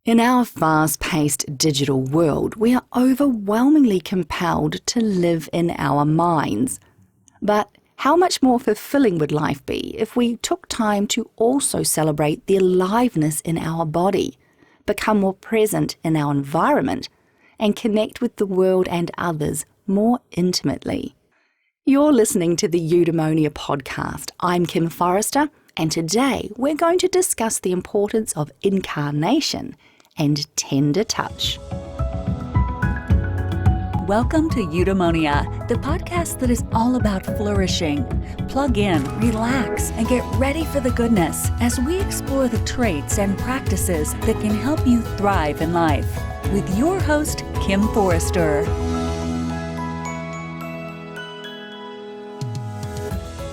In our fast-paced digital world, we are overwhelmingly compelled to live in our minds. But how much more fulfilling would life be if we took time to also celebrate the aliveness in our body, become more present in our environment, and connect with the world and others more intimately? You're listening to the Eudaemonia podcast. I'm Kim Forrester, and today we're going to discuss the importance of incarnation and tender touch. Welcome to Eudaemonia, the podcast that is all about flourishing. Plug in, relax, and get ready for the goodness as we explore the traits and practices that can help you thrive in life. With your host, Kim Forrester.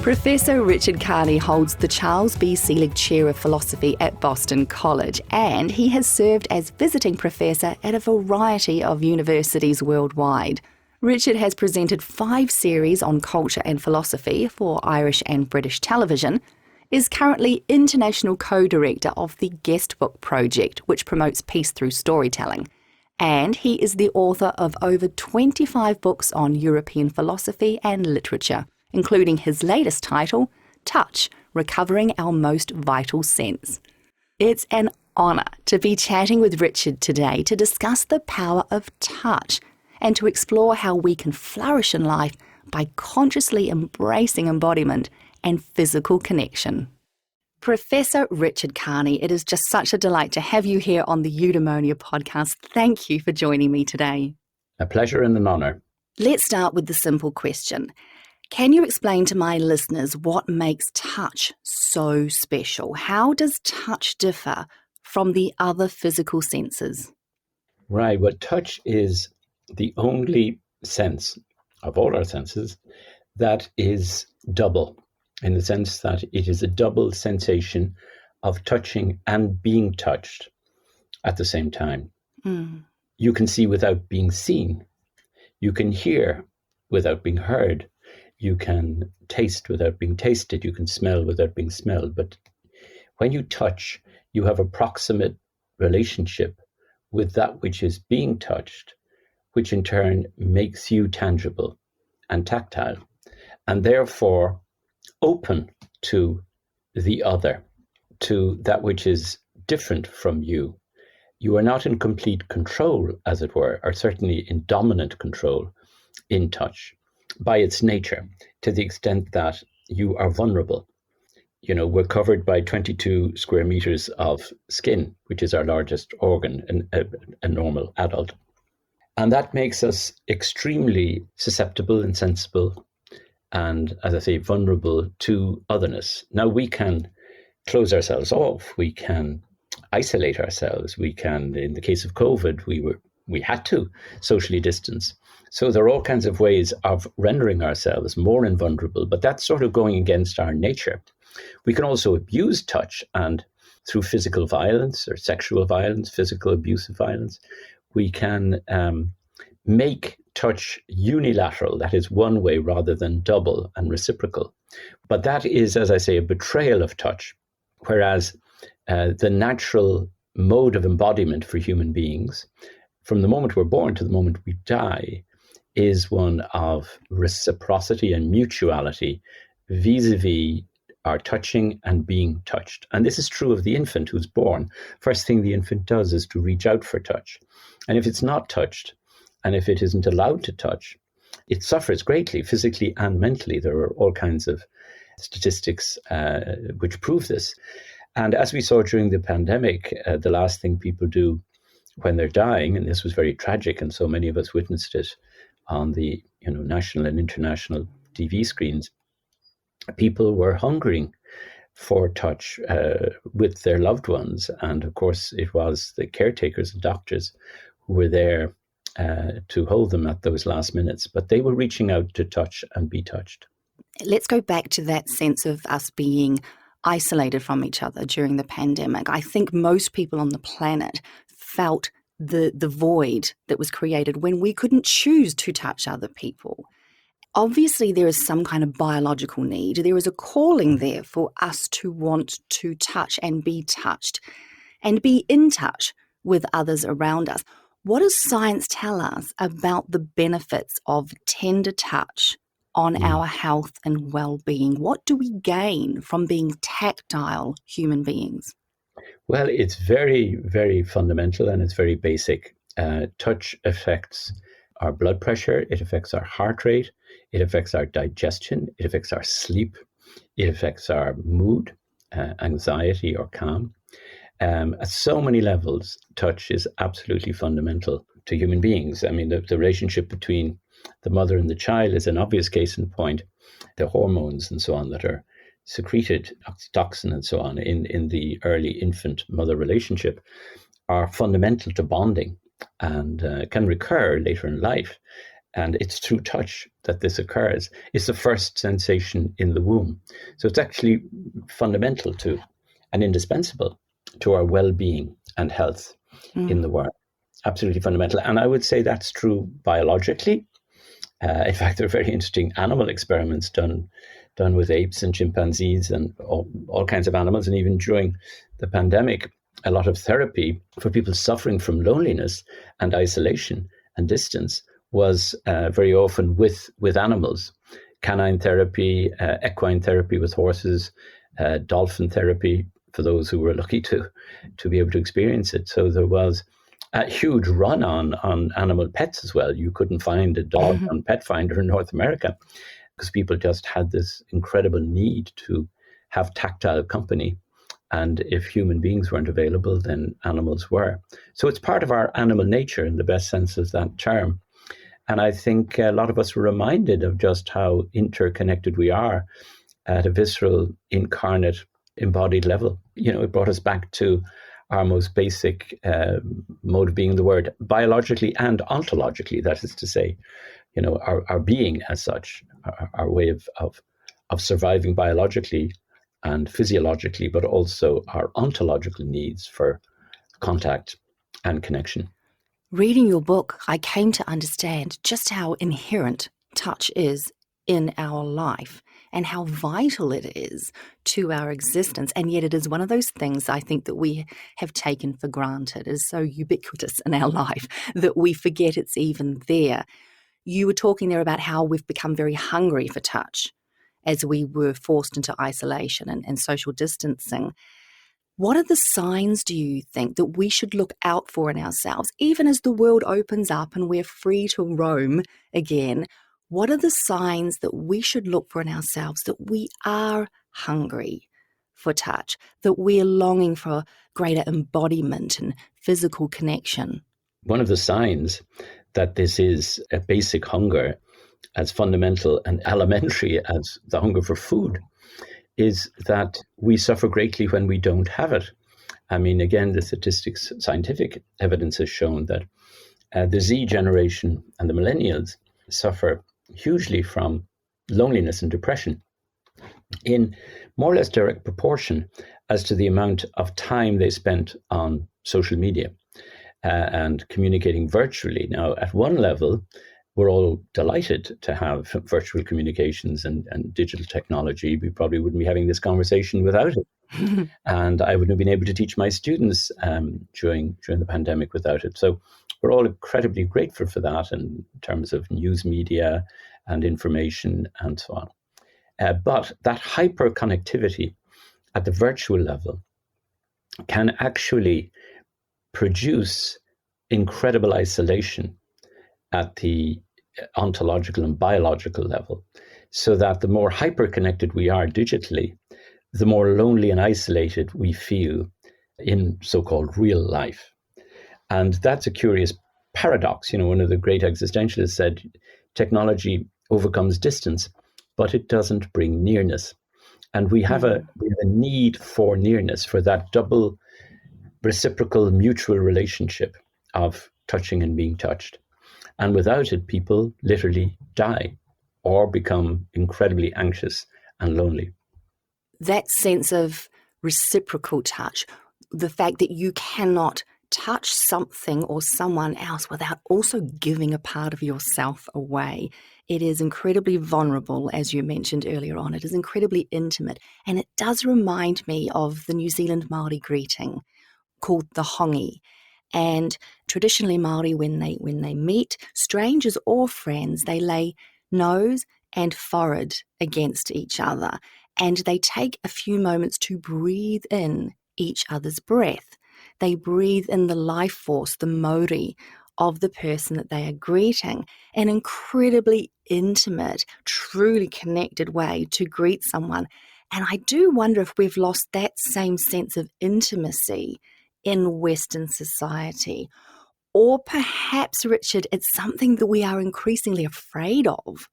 Professor Richard Kearney holds the Charles B. Seelig Chair of Philosophy at Boston College, and he has served as visiting professor at a variety of universities worldwide. Richard has presented 5 series on culture and philosophy for Irish and British television, is currently international co-director of the Guestbook Project, which promotes peace through storytelling, and he is the author of over 25 books on European philosophy and literature, including his latest title, Touch, Recovering Our Most Vital Sense. It's an honour to be chatting with Richard today to discuss the power of touch and to explore how we can flourish in life by consciously embracing embodiment and physical connection. Professor Richard Kearney, it is just such a delight to have you here on the Eudaemonia podcast. Thank you for joining me today. A pleasure and an honour. Let's start with the simple question. Can you explain to my listeners what makes touch so special? How does touch differ from the other physical senses? Right. Well, touch is the only sense of all our senses that is double, in the sense that it is a double sensation of touching and being touched at the same time. You can see without being seen. You can hear without being heard. You can taste without being tasted. You can smell without being smelled. But when you touch, you have a proximate relationship with that which is being touched, which in turn makes you tangible and tactile, and therefore open to the other, to that which is different from you. You are not in complete control, as it were, or certainly in dominant control in touch, by its nature, to the extent that you are vulnerable. You know, we're covered by 22 square meters of skin, which is our largest organ in a normal adult. And that makes us extremely susceptible and sensible and, as I say, vulnerable to otherness. Now, we can close ourselves off. We can isolate ourselves. We can, in the case of COVID, we had to socially distance. So there are all kinds of ways of rendering ourselves more invulnerable, but that's sort of going against our nature. We can also abuse touch, and through physical violence or sexual violence, physical abuse of violence, we can make touch unilateral, that is one way rather than double and reciprocal. But that is, as I say, a betrayal of touch, whereas the natural mode of embodiment for human beings, from the moment we're born to the moment we die, is one of reciprocity and mutuality vis-a-vis our touching and being touched. And this is true of the infant who's born. First thing the infant does is to reach out for touch. And if it's not touched, and if it isn't allowed to touch, it suffers greatly, physically and mentally. There are all kinds of statistics which prove this. And as we saw during the pandemic, the last thing people do when they're dying, and this was very tragic, and so many of us witnessed it on the national and international TV screens, people were hungering for touch with their loved ones. And of course, it was the caretakers and doctors who were there to hold them at those last minutes. But they were reaching out to touch and be touched. Let's go back to that sense of us being isolated from each other during the pandemic. I think most people on the planet felt the void that was created when we couldn't choose to touch other people. Obviously, there is some kind of biological need. There is a calling there for us to want to touch and be touched and be in touch with others around us. What does science tell us about the benefits of tender touch on our health and well-being? What do we gain from being tactile human beings? Well, it's very, very fundamental and it's very basic. Touch affects our blood pressure, it affects our heart rate, it affects our digestion, it affects our sleep, it affects our mood, anxiety or calm. At so many levels, touch is absolutely fundamental to human beings. I mean, the relationship between the mother and the child is an obvious case in point. The hormones and so on that are secreted, oxytocin and so on, in the early infant-mother relationship are fundamental to bonding and can recur later in life. And it's through touch that this occurs. It's the first sensation in the womb. So it's actually fundamental to and indispensable to our well-being and health in the world. Absolutely fundamental. And I would say that's true biologically. In fact, there are very interesting animal experiments done with apes and chimpanzees and all kinds of animals. And even during the pandemic, a lot of therapy for people suffering from loneliness and isolation and distance was very often with animals. Canine therapy, equine therapy with horses, dolphin therapy for those who were lucky to be able to experience it. So there was a huge run on animal pets as well. You couldn't find a dog on Pet Finder in North America because people just had this incredible need to have tactile company. And if human beings weren't available, then animals were. So it's part of our animal nature in the best sense of that term. And I think a lot of us were reminded of just how interconnected we are at a visceral, incarnate, embodied level. You know, it brought us back to our most basic mode of being in the world, biologically and ontologically, that is to say, you know, our being as such, our way of surviving biologically and physiologically, but also our ontological needs for contact and connection. Reading your book, I came to understand just how inherent touch is in our life and how vital it is to our existence. And yet it is one of those things I think that we have taken for granted. It is so ubiquitous in our life that we forget it's even there. You were talking there about how we've become very hungry for touch as we were forced into isolation and social distancing. What are the signs, do you think, that we should look out for in ourselves, even as the world opens up and we're free to roam again? What are the signs that we should look for in ourselves that we are hungry for touch, that we're longing for greater embodiment and physical connection? One of the signs that this is a basic hunger, as fundamental and elementary as the hunger for food, is that we suffer greatly when we don't have it. I mean, again, the statistics, scientific evidence has shown that the Z generation and the millennials suffer hugely from loneliness and depression in more or less direct proportion as to the amount of time they spent on social media and communicating virtually. Now, at one level, we're all delighted to have virtual communications and digital technology. We probably wouldn't be having this conversation without it. And I wouldn't have been able to teach my students during the pandemic without it. So we're all incredibly grateful for that in terms of news media and information and so on. But that hyper connectivity at the virtual level can actually produce incredible isolation at the ontological and biological level, so that the more hyper-connected we are digitally, the more lonely and isolated we feel in so-called real life. And that's a curious paradox. You know, one of the great existentialists said, technology overcomes distance, but it doesn't bring nearness. And we have a need for nearness, for that double reciprocal mutual relationship of touching and being touched. And without it, people literally die or become incredibly anxious and lonely. That sense of reciprocal touch, the fact that you cannot touch something or someone else without also giving a part of yourself away. It is incredibly vulnerable, as you mentioned earlier on. It is incredibly intimate. And it does remind me of the New Zealand Māori greeting called the hongi. And traditionally Māori, when they meet strangers or friends, they lay nose and forehead against each other, and they take a few moments to breathe in each other's breath. They breathe in the life force, the mori of the person that they are greeting, an incredibly intimate, truly connected way to greet someone. And I do wonder if we've lost that same sense of intimacy in Western society. Or perhaps, Richard, it's something that we are increasingly afraid of.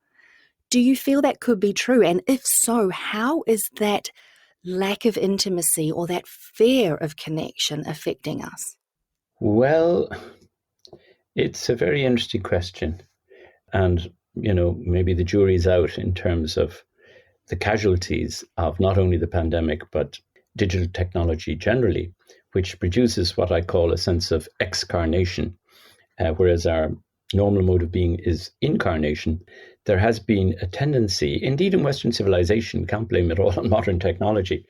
Do you feel that could be true? And if so, how is that lack of intimacy or that fear of connection affecting us? Well, it's a very interesting question. And, maybe the jury's out in terms of the casualties of not only the pandemic, but digital technology generally, which produces what I call a sense of excarnation, whereas our normal mode of being is incarnation. There has been a tendency, indeed in Western civilization, we can't blame it all on modern technology,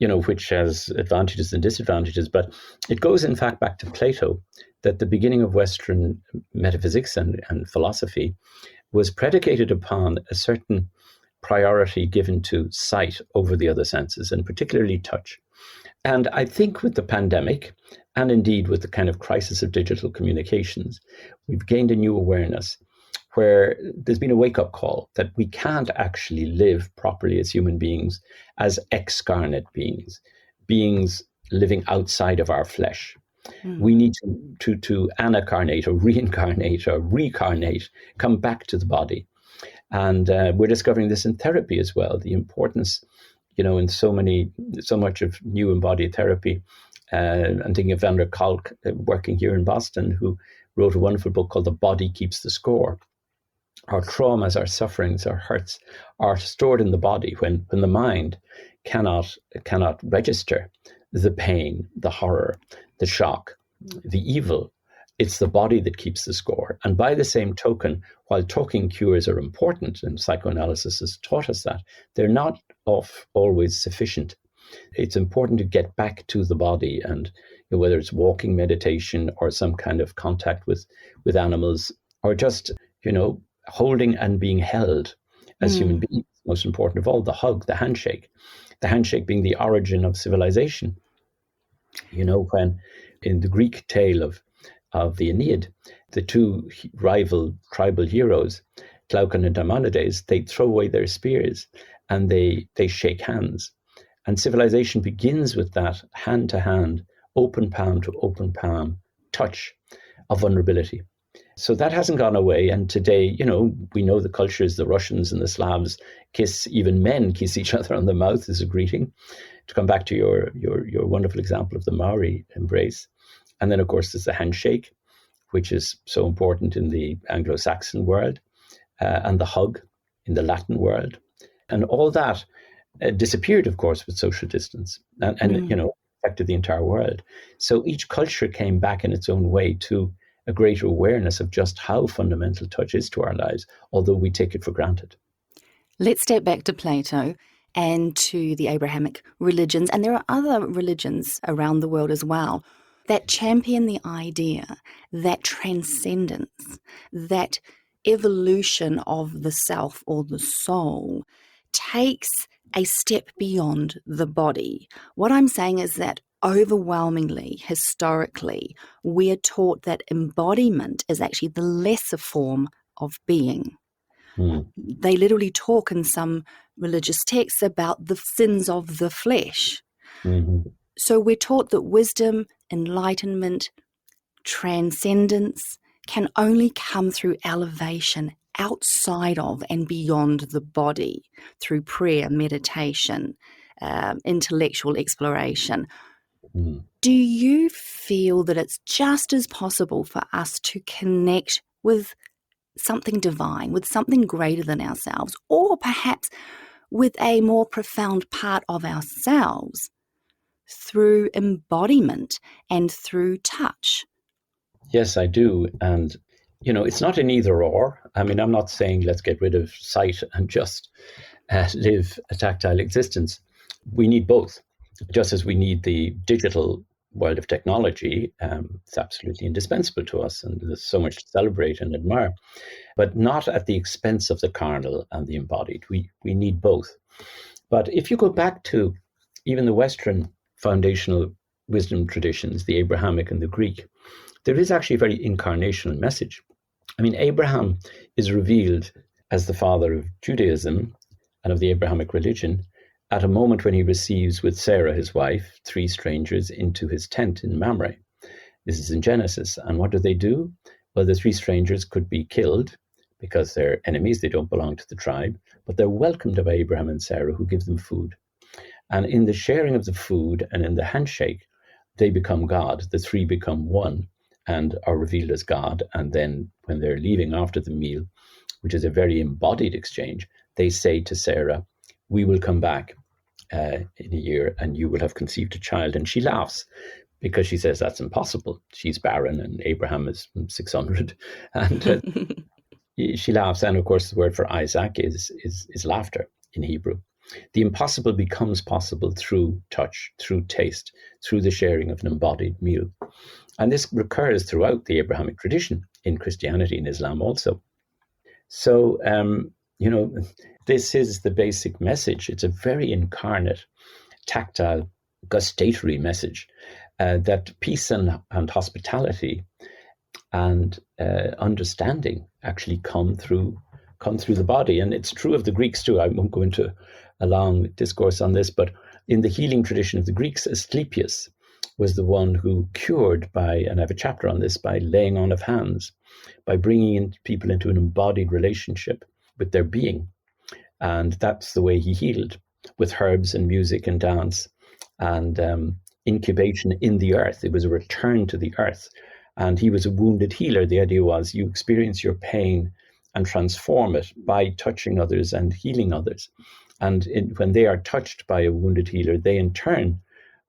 which has advantages and disadvantages, but it goes in fact back to Plato, that the beginning of Western metaphysics and philosophy was predicated upon a certain priority given to sight over the other senses, and particularly touch. And I think with the pandemic, and indeed with the kind of crisis of digital communications, we've gained a new awareness where there's been a wake-up call that we can't actually live properly as human beings, as excarnate beings living outside of our flesh. We need to anacarnate or reincarnate or recarnate, come back to the body. And we're discovering this in therapy as well, the importance, in so much of new embodied therapy. I'm thinking of Vander Kalk working here in Boston, who wrote a wonderful book called The Body Keeps the Score. Our traumas, our sufferings, our hurts are stored in the body when the mind cannot register the pain, the horror, the shock, the evil. It's the body that keeps the score. And by the same token, while talking cures are important, and psychoanalysis has taught us that, they're not always sufficient. It's important to get back to the body, and whether it's walking meditation or some kind of contact with animals, or just, holding and being held as human beings. Most important of all, the hug, the handshake being the origin of civilization. When in the Greek tale of the Aeneid, the two rival tribal heroes, Glaucon and Maimonides, they throw away their spears and they shake hands. And civilization begins with that hand-to-hand, open palm to open palm touch of vulnerability. So that hasn't gone away. And today, we know the cultures, the Russians and the Slavs kiss, even men kiss each other on the mouth as a greeting. To come back to your wonderful example of the Maori embrace. And then, of course, there's the handshake, which is so important in the Anglo-Saxon world, and the hug in the Latin world. And all that disappeared, of course, with social distance and affected the entire world. So each culture came back in its own way to a greater awareness of just how fundamental touch is to our lives, although we take it for granted. Let's step back to Plato and to the Abrahamic religions, and there are other religions around the world as well, that champion the idea that transcendence, that evolution of the self or the soul takes a step beyond the body. What I'm saying is that overwhelmingly, historically, we are taught that embodiment is actually the lesser form of being. They literally talk in some religious texts about the sins of the flesh. So we're taught that wisdom, enlightenment, transcendence can only come through elevation outside of and beyond the body, through prayer, meditation, intellectual exploration. Do you feel that it's just as possible for us to connect with something divine, with something greater than ourselves, or perhaps with a more profound part of ourselves through embodiment and through touch? Yes, I do. And, it's not an either or. I mean, I'm not saying let's get rid of sight and just live a tactile existence. We need both, just as we need the digital world of technology, it's absolutely indispensable to us, and there's so much to celebrate and admire, but not at the expense of the carnal and the embodied. We need both. But if you go back to even the Western foundational wisdom traditions, the Abrahamic and the Greek, there is actually a very incarnational message. I mean, Abraham is revealed as the father of Judaism and of the Abrahamic religion at a moment when he receives with Sarah, his wife, 3 strangers into his tent in Mamre. This is in Genesis. And what do? Well, the 3 strangers could be killed because they're enemies, they don't belong to the tribe, but they're welcomed by Abraham and Sarah, who give them food. And in the sharing of the food and in the handshake, they become God. The 3 become one and are revealed as God. And then when they're leaving after the meal, which is a very embodied exchange, they say to Sarah, we will come back in a year and you will have conceived a child. And she laughs because she says that's impossible. She's barren and Abraham is 600. And she laughs. And of course, the word for Isaac is laughter in Hebrew. The impossible becomes possible through touch, through taste, through the sharing of an embodied meal. And this recurs throughout the Abrahamic tradition in Christianity and Islam also. So, this is the basic message. It's a very incarnate, tactile, gustatory message that peace and hospitality and understanding actually come through the body. And it's true of the Greeks too. I won't go into a long discourse on this, but in the healing tradition of the Greeks, Asclepius was the one who cured by, and I have a chapter on this, by laying on of hands, by bringing in people into an embodied relationship with their being. And that's the way he healed, with herbs and music and dance and incubation in the earth. It was a return to the earth. And he was a wounded healer. The idea was you experience your pain and transform it by touching others and healing others. And when they are touched by a wounded healer, they in turn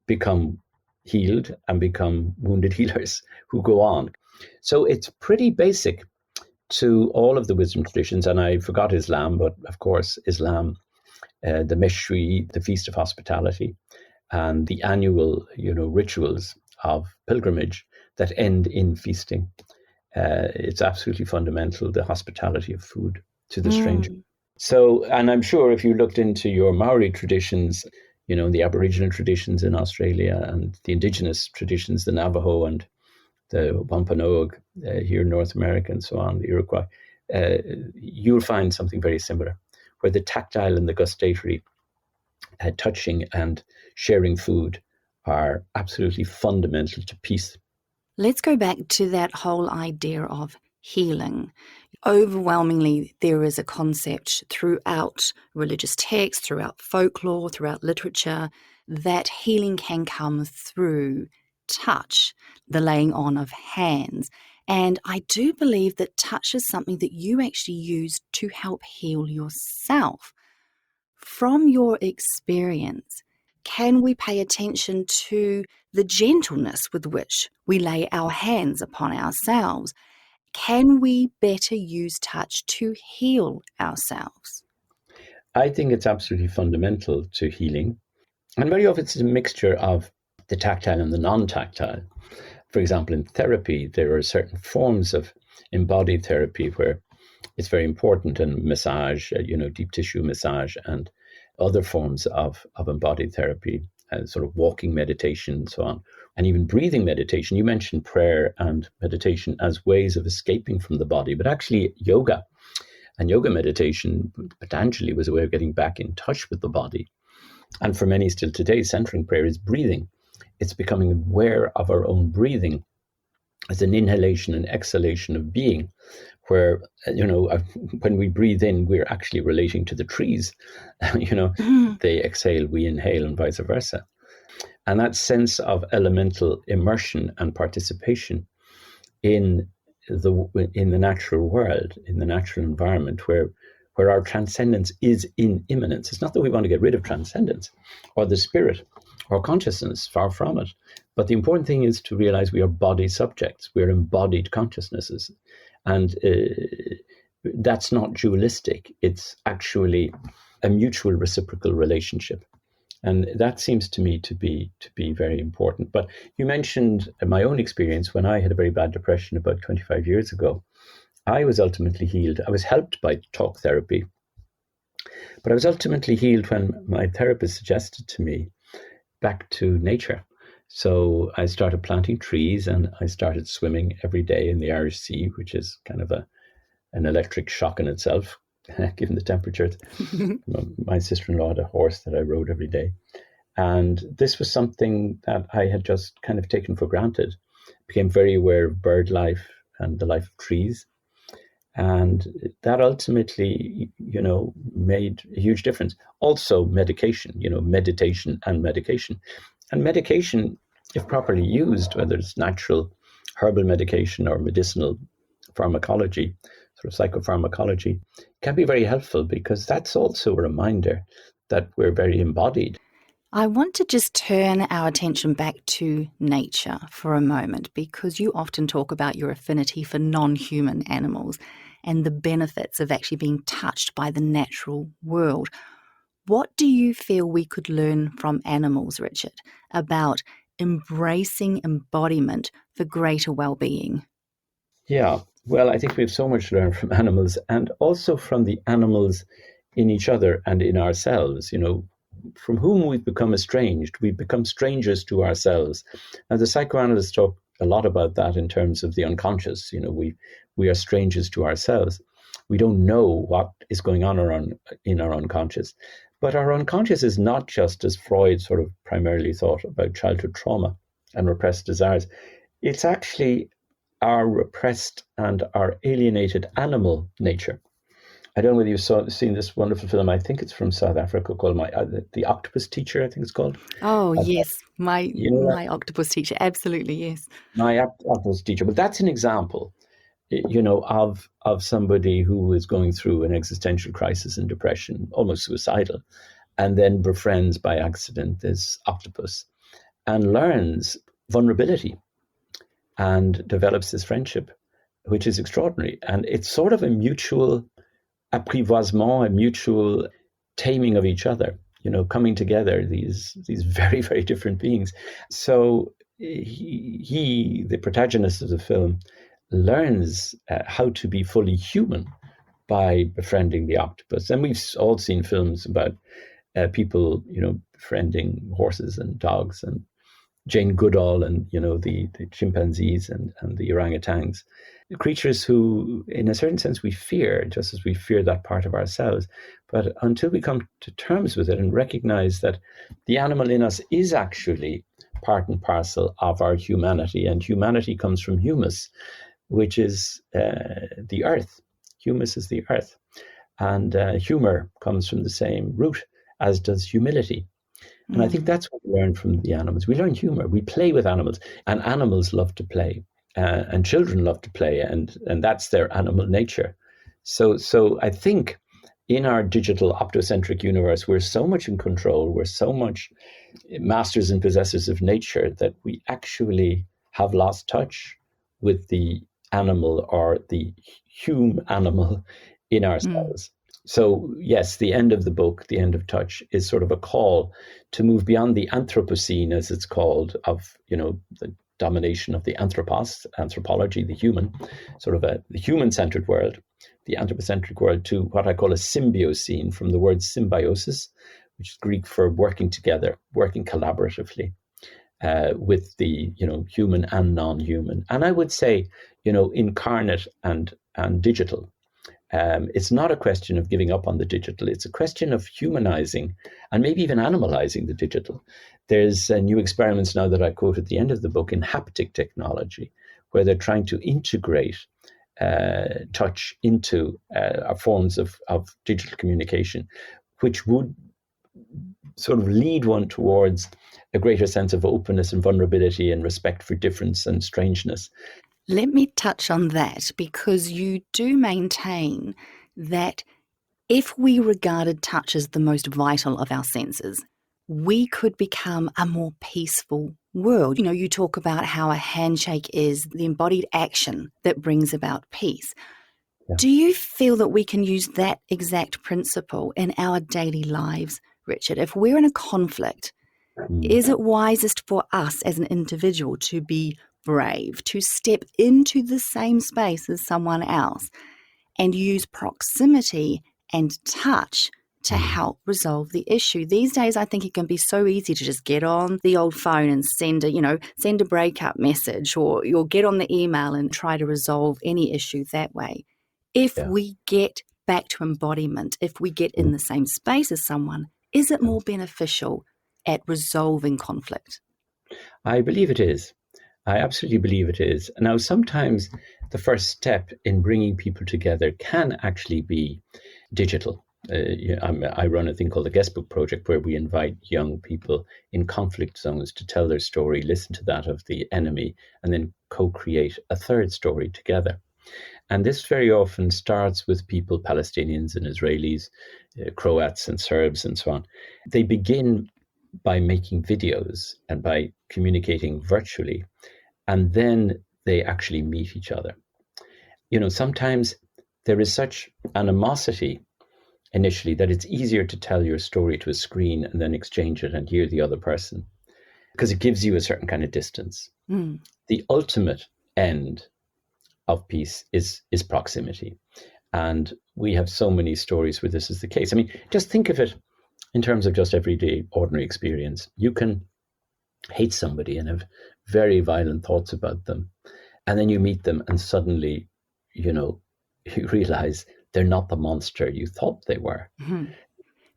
become healed and become wounded healers who go on. So it's pretty basic to all of the wisdom traditions. And I forgot Islam, but of course, Islam, the Meshri, the Feast of Hospitality, and the annual, rituals of pilgrimage that end in feasting. It's absolutely fundamental, the hospitality of food to the stranger. So, and I'm sure if you looked into your Maori traditions, the Aboriginal traditions in Australia and the indigenous traditions, the Navajo and the Wampanoag here in North America and so on, the Iroquois, you'll find something very similar, where the tactile and the gustatory touching and sharing food are absolutely fundamental to peace. Let's go back to that whole idea of healing. Overwhelmingly, there is a concept throughout religious texts, throughout folklore, throughout literature, that healing can come through touch, the laying on of hands. And I do believe that touch is something that you actually use to help heal yourself. From your experience, can we pay attention to the gentleness with which we lay our hands upon ourselves? Can we better use touch to heal ourselves? I think it's absolutely fundamental to healing. And very often it's a mixture of the tactile and the non-tactile. For example, in therapy, there are certain forms of embodied therapy where it's very important, and massage, deep tissue massage, and other forms of embodied therapy, sort of walking meditation and so on, and even breathing meditation. You mentioned prayer and meditation as ways of escaping from the body, but actually yoga and yoga meditation, Patanjali, was a way of getting back in touch with the body. And for many still today, centering prayer is breathing. It's becoming aware of our own breathing as an inhalation and exhalation of being, where, when we breathe in, we're actually relating to the trees. They exhale, we inhale, and vice versa. And that sense of elemental immersion and participation in the natural world, in the natural environment, where our transcendence is in immanence. It's not that we want to get rid of transcendence or the spirit or consciousness, far from it. But the important thing is to realize we are body subjects. We're embodied consciousnesses. And that's not dualistic. It's actually a mutual reciprocal relationship. And that seems to me to be very important. But you mentioned my own experience when I had a very bad depression about 25 years ago. I was ultimately healed. I was helped by talk therapy, but I was ultimately healed when my therapist suggested to me back to nature. So I started planting trees and I started swimming every day in the Irish Sea, which is kind of an electric shock in itself, given the temperatures. My sister-in-law had a horse that I rode every day. And this was something that I had just kind of taken for granted. Became very aware of bird life and the life of trees. And that ultimately, made a huge difference. Also medication, meditation and medication. And medication, if properly used, whether it's natural herbal medication or medicinal pharmacology, sort of psychopharmacology, can be very helpful because that's also a reminder that we're very embodied. I want to just turn our attention back to nature for a moment, because you often talk about your affinity for non-human animals and the benefits of actually being touched by the natural world. What do you feel we could learn from animals, Richard, about embracing embodiment for greater well-being? Yeah, well, I think we have so much to learn from animals and also from the animals in each other and in ourselves, from whom we've become estranged. We've become strangers to ourselves. Now, the psychoanalysts talk a lot about that in terms of the unconscious. We are strangers to ourselves. We don't know what is going on in our unconscious. But our unconscious is not just, as Freud sort of primarily thought, about childhood trauma and repressed desires. It's actually our repressed and our alienated animal nature. I don't know whether you've seen this wonderful film. I think it's from South Africa called The Octopus Teacher, I think it's called. Oh, yes. My that? octopus teacher. Absolutely, yes. My Octopus Teacher. But that's an example, of somebody who is going through an existential crisis and depression, almost suicidal, and then befriends by accident this octopus and learns vulnerability and develops this friendship, which is extraordinary. And it's sort of a mutual apprivoisement, a mutual taming of each other, coming together, these very, very different beings. So he, the protagonist of the film, learns how to be fully human by befriending the octopus. And we've all seen films about people, befriending horses and dogs, and Jane Goodall and, the chimpanzees and the orangutans, creatures who, in a certain sense, we fear, just as we fear that part of ourselves. But until we come to terms with it and recognize that the animal in us is actually part and parcel of our humanity, and humanity comes from humus, which is the earth. Humus is the earth. And humor comes from the same root, as does humility. And I think that's what we learn from the animals. We learn humor. We play with animals, and animals love to play, and children love to play, and that's their animal nature. So I think in our digital optocentric universe, we're so much in control. We're so much masters and possessors of nature that we actually have lost touch with the animal, or the human animal in ourselves. So yes, the end of the book, The End of Touch, is sort of a call to move beyond the Anthropocene, as it's called, of, the domination of the anthropology, the human, sort of the human-centered world, the anthropocentric world, to what I call a symbiocene, from the word symbiosis, which is Greek for working together, working collaboratively with the, human and non-human. And I would say, incarnate and digital. It's not a question of giving up on the digital. It's a question of humanizing and maybe even animalizing the digital. There's new experiments now that I quote at the end of the book in haptic technology, where they're trying to integrate touch into forms of digital communication, which would sort of lead one towards a greater sense of openness and vulnerability and respect for difference and strangeness. Let me touch on that, because you do maintain that if we regarded touch as the most vital of our senses, we could become a more peaceful world. You talk about how a handshake is the embodied action that brings about peace. Yeah. Do you feel that we can use that exact principle in our daily lives Richard, if we're in a conflict, is it wisest for us as an individual to be brave, to step into the same space as someone else and use proximity and touch to help resolve the issue? These days, I think it can be so easy to just get on the old phone and send a breakup message, or you'll get on the email and try to resolve any issue that way. If we get back to embodiment, if we get in the same space as someone, is it more beneficial at resolving conflict? I believe it is. I absolutely believe it is. Now, sometimes the first step in bringing people together can actually be digital. I run a thing called the Guestbook Project, where we invite young people in conflict zones to tell their story, listen to that of the enemy, and then co-create a third story together. And this very often starts with people, Palestinians and Israelis, Croats and Serbs and so on. They begin by making videos and by communicating virtually, and then they actually meet each other. Sometimes there is such animosity initially that it's easier to tell your story to a screen and then exchange it and hear the other person, because it gives you a certain kind of distance. The ultimate end of peace is proximity. And we have so many stories where this is the case. I mean, just think of it in terms of just everyday, ordinary experience. You can hate somebody and have very violent thoughts about them. And then you meet them and suddenly, you realize they're not the monster you thought they were.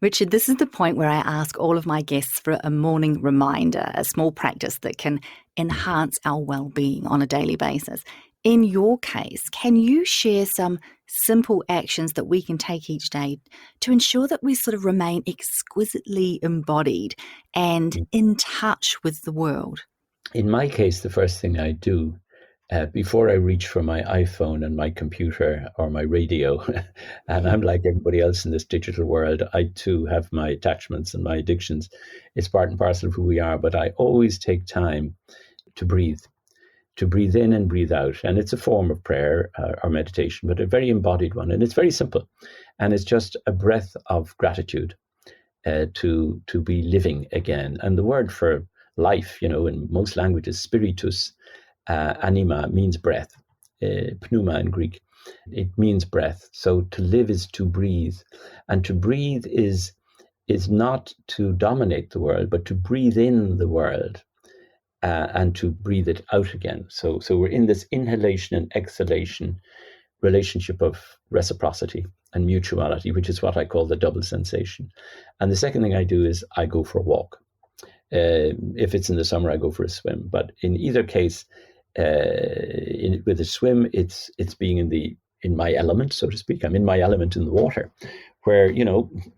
Richard, this is the point where I ask all of my guests for a morning reminder, a small practice that can enhance our well-being on a daily basis. In your case, can you share some simple actions that we can take each day to ensure that we sort of remain exquisitely embodied and in touch with the world? In my case, the first thing I do before I reach for my iPhone and my computer or my radio, and I'm like everybody else in this digital world, I too have my attachments and my addictions. It's part and parcel of who we are, but I always take time to breathe in and breathe out. And it's a form of prayer or meditation, but a very embodied one. And it's very simple. And it's just a breath of gratitude to be living again. And the word for life, in most languages, spiritus, anima means breath, pneuma in Greek. It means breath. So to live is to breathe. And to breathe is not to dominate the world, but to breathe in the world. And to breathe it out again. So we're in this inhalation and exhalation relationship of reciprocity and mutuality, which is what I call the double sensation. And the second thing I do is I go for a walk. If it's in the summer, I go for a swim. But in either case, with a swim, it's being in my element, so to speak. I'm in my element in the water, where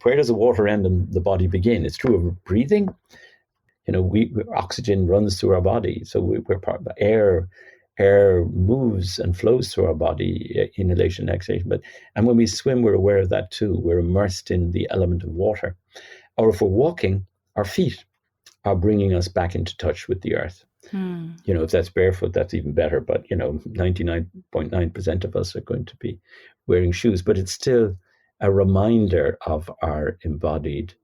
where does the water end and the body begin? It's true of breathing. Oxygen runs through our body, so we're part of the air. Air moves and flows through our body, inhalation, exhalation. And when we swim, we're aware of that too. We're immersed in the element of water. Or if we're walking, our feet are bringing us back into touch with the earth. If that's barefoot, that's even better. But 99.9% of us are going to be wearing shoes. But it's still a reminder of our embodied,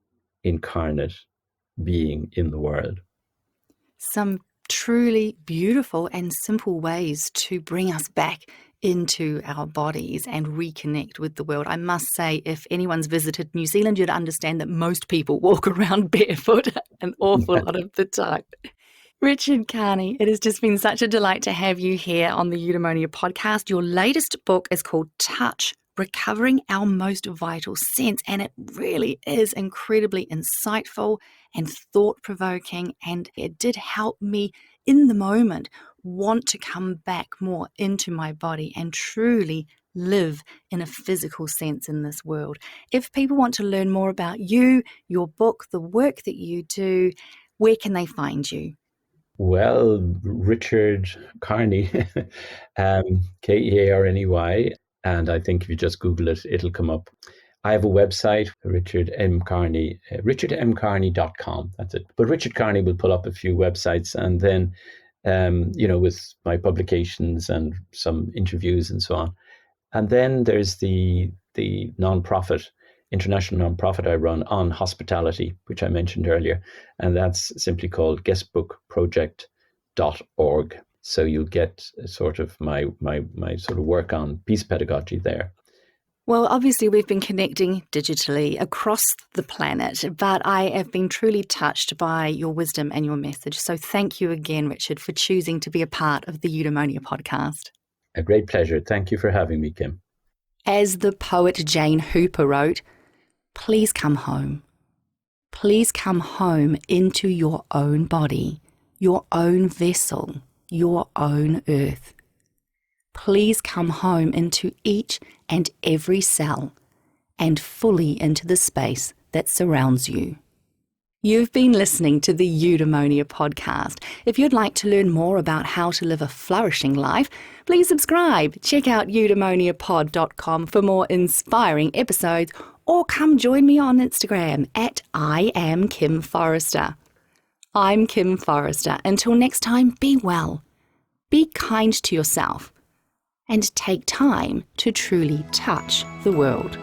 incarnate being in the world. Some truly beautiful and simple ways to bring us back into our bodies and reconnect with the world. I must say, if anyone's visited New Zealand, you'd understand that most people walk around barefoot an awful lot of the time. Richard Kearney, it has just been such a delight to have you here on the Eudaemonia podcast. Your latest book is called Touch, Recovering Our Most Vital Sense, and it really is incredibly insightful and thought-provoking, and it did help me in the moment want to come back more into my body and truly live in a physical sense in this world. If people want to learn more about you, your book, the work that you do, where can they find you? Well, Richard Kearney, Kearney, and I think if you just Google it, it'll come up. I have a website, Richard M. Kearney, richardmkearney.com. That's it. But Richard Kearney will pull up a few websites, and then, with my publications and some interviews and so on. And then there's the nonprofit international nonprofit I run on hospitality, which I mentioned earlier, and that's simply called guestbookproject.org. So you'll get sort of my sort of work on peace pedagogy there. Well, obviously we've been connecting digitally across the planet, but I have been truly touched by your wisdom and your message. So thank you again, Richard, for choosing to be a part of the Eudaemonia podcast. A great pleasure. Thank you for having me, Kim. As the poet Jane Hooper wrote, please come home. Please come home into your own body, your own vessel, your own earth. Please come home into each and every cell and fully into the space that surrounds you. You've been listening to the Eudaemonia podcast. If you'd like to learn more about how to live a flourishing life, please subscribe. Check out eudaemoniapod.com for more inspiring episodes, or come join me on Instagram at I am Kim Forrester. I'm Kim Forrester. Until next time, be well, be kind to yourself, and take time to truly touch the world.